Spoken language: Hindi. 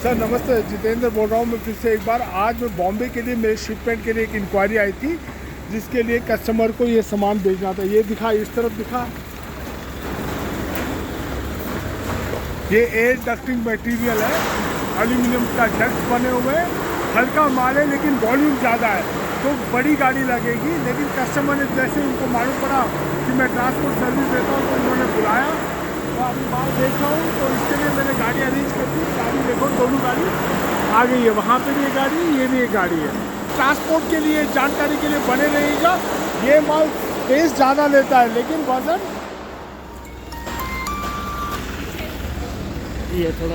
सर नमस्ते, जितेंद्र बोल रहा हूँ मैं फिर से एक बार। आज मैं बॉम्बे के लिए मेरे शिपमेंट के लिए एक इंक्वायरी आई थी, जिसके लिए कस्टमर को ये सामान भेजना था। ये दिखा, इस तरफ दिखा, ये एयर डक्टिंग मटेरियल है, एल्यूमिनियम का डक्ट बने हुए हैं। हल्का माल है लेकिन वॉल्यूम ज़्यादा है, तो बड़ी गाड़ी लगेगी। लेकिन कस्टमर ने जैसे उनको मालूम पड़ा कि मैं ट्रांसपोर्ट सर्विस देता हूँ, तो उन्होंने बुलाया। तो अभी माल देख रहा हूँ, तो इसके लिए मैंने गाड़ी अरेंज कर दी। गाड़ी देखो, दोनों गाड़ी आ गई है। वहाँ पे भी एक गाड़ी, ये भी एक गाड़ी है। ट्रांसपोर्ट के लिए, जानकारी के लिए बने रहेगा। ये माल स्पेस ज़्यादा लेता है, लेकिन वजन ये थोड़ा